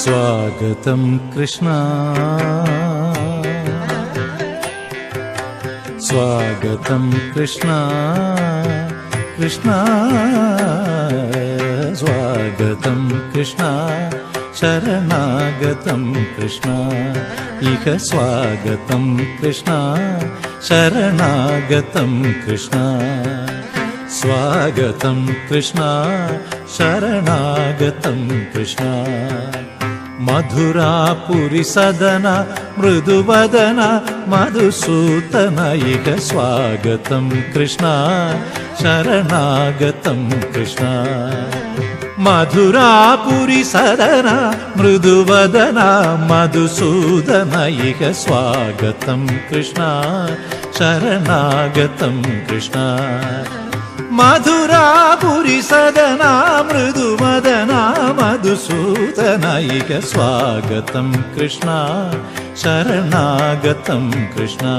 स्वागतं कृष्ण स्वागतं कृष्ण कृष्ण स्वागतं कृष्ण शरणागतं कृष्ण इह स्वागतं कृष्ण शरणागतं कृष्ण स्वागतं कृष्ण शरणागतं कृष्ण मधुरापुरी सदन मृदुवदन मधुसूदन इह स्वागतं कृष्ण शरणागतं कृष्ण मधुरापुरी सदन मृदुवदन मधुसूदन इह स्वागतं कृष्ण शरणागतं कृष्ण मधुरापुरी सदन मृदुवदन मधुसूदन इह स्वागतं कृष्ण शरणागतं कृष्ण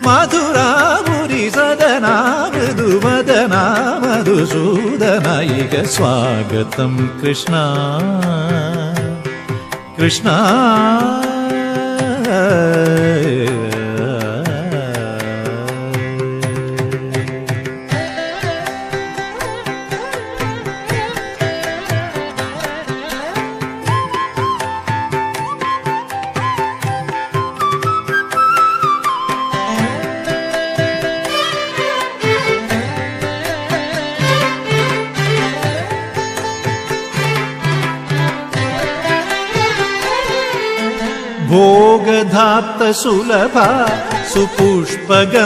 मधुरापुरी सदन मृदुवदन मधुसूदन इह स्वागतं कृष्ण कृष्ण भोगधाप्त सुलभ सुपुष्पगन्धकळभ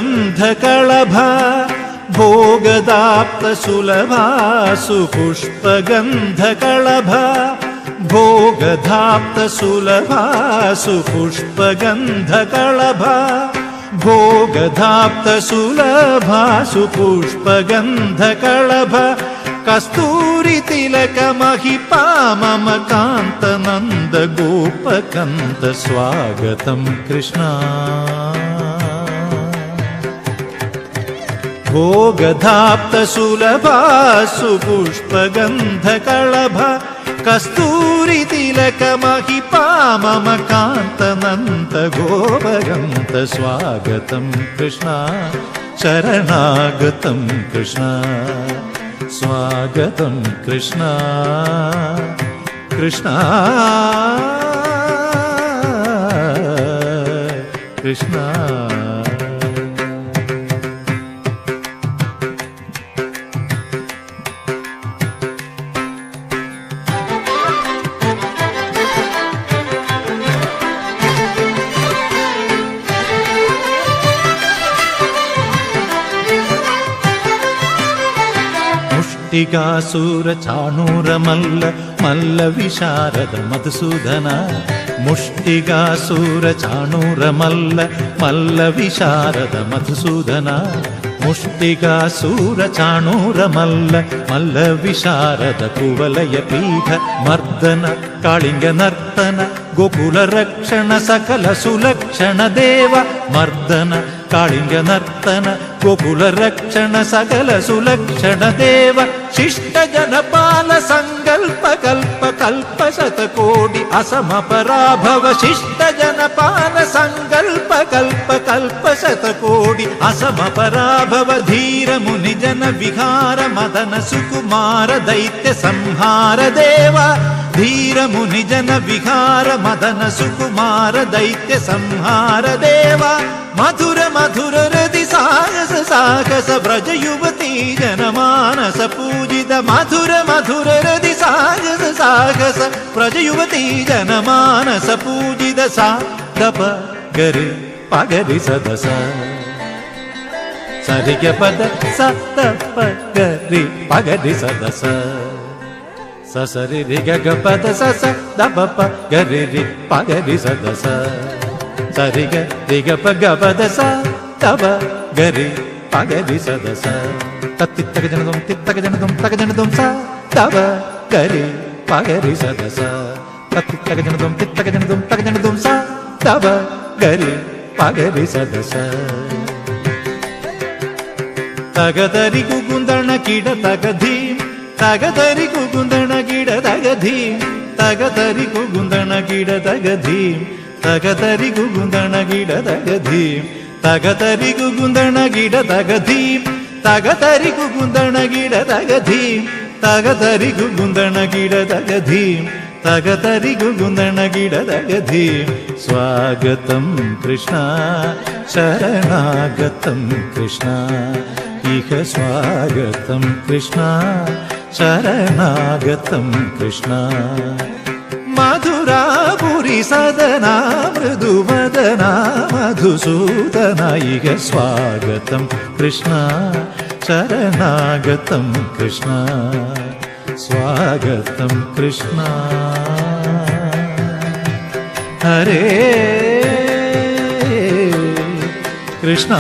भोगधाप्त सुलभ सुपुष्पगन्धकळभ भोगधाप्त सुलभ सुपुष्पगन्धकळभ भोगधाप्त सुलभ सुपुष्पगन्धकळभ कस्तूरी तिलक महिपा मम कांत नंद गोपकंत स्वागतं कृष्ण भोगधाप्त सुलभ सुपुष्पगन्धकळभ कस्तूरी तिलक महिपा मम कांत नंद गोपकंत स्वागतं कृष्ण शरणागतं कृष्ण स्वागतं कृष्ण कृष्ण कृष्ण मुष्टिकासुर चाणूर मल्ल मल्ल विशारद मधुसूदन मुष्टिकासुर चाणूर मल्ल मल्ल विशारद मधुसूदन मुष्टिकासुर चाणूर मल्ल मल्ल विशारद कुवलय पीठ मर्दन कालिंग नर्तन गोकुल रक्षण सकल सुलक्षण देव मर्दन कालिंग नर्तन गोकुल रक्षण सकल सुलक्षण देव शिष्ट जनपाल संकल्प कल्प कल्प शतकोटि असम पराभव शिष्ट जनपाल संकल्प कल्प कल्प शतकोटि असम पराभव धीर मुनि जन विहार मदन सुकुमार दैत्य संहार देव धीर मुनि जन विहार मदन सुकुमार दैत्य संहार देव मधुर मधुर हृदि साहस साहस ब्रज युवती जनमानस पूजित मधुर मधुर हृदि साहस साहस ब्रज युवती जनमानस पूजित सा दप गरि पगरि सदस सरिग पद स दप गरि पगरि सदस ससरि रि ग पद स दप प गरि रि पगरि सदस सरि ग रि ग प ग पद स दप गरि पगरि सदस तत्तित्तक जनदुम तित्तक जनदुम तक जनदुम स दप गरि पगरि सदस तत्तित्तक जनदुम तित्तक जनदुम तक जनदुम स दप गरि पगरि सदस तगदरि कुकुंदण कीड तगधी तगदरि कुकुंदण कीड तगधी തകതരി കുകുന്ദണ കിട തകധീം തകതരി കുകുന്ദണ കിട തകധീം തകതരി കുകുന്ദണ കിട തകധീം തകതരി കുകുന്ദണ കിട തകധീം തകതരി കുകുന്ദണ കിട തകധീം തകതരി കുകുന്ദണ കിട തകധീം സ്വാഗതം കൃഷ്ണ ശരണാഗതം കൃഷ്ണ ഇഹ സ്വാഗതം കൃഷ്ണ ശരണാഗതം കൃഷ്ണ മധുരാപുരി സദനാ മൃദുവദനാ മധുസൂദന ഇഹ സ്വാഗതം കൃഷ്ണ ശരണാഗതം കൃഷ്ണ സ്വാഗതം കൃഷ്ണ ഹരേ കൃഷ്ണ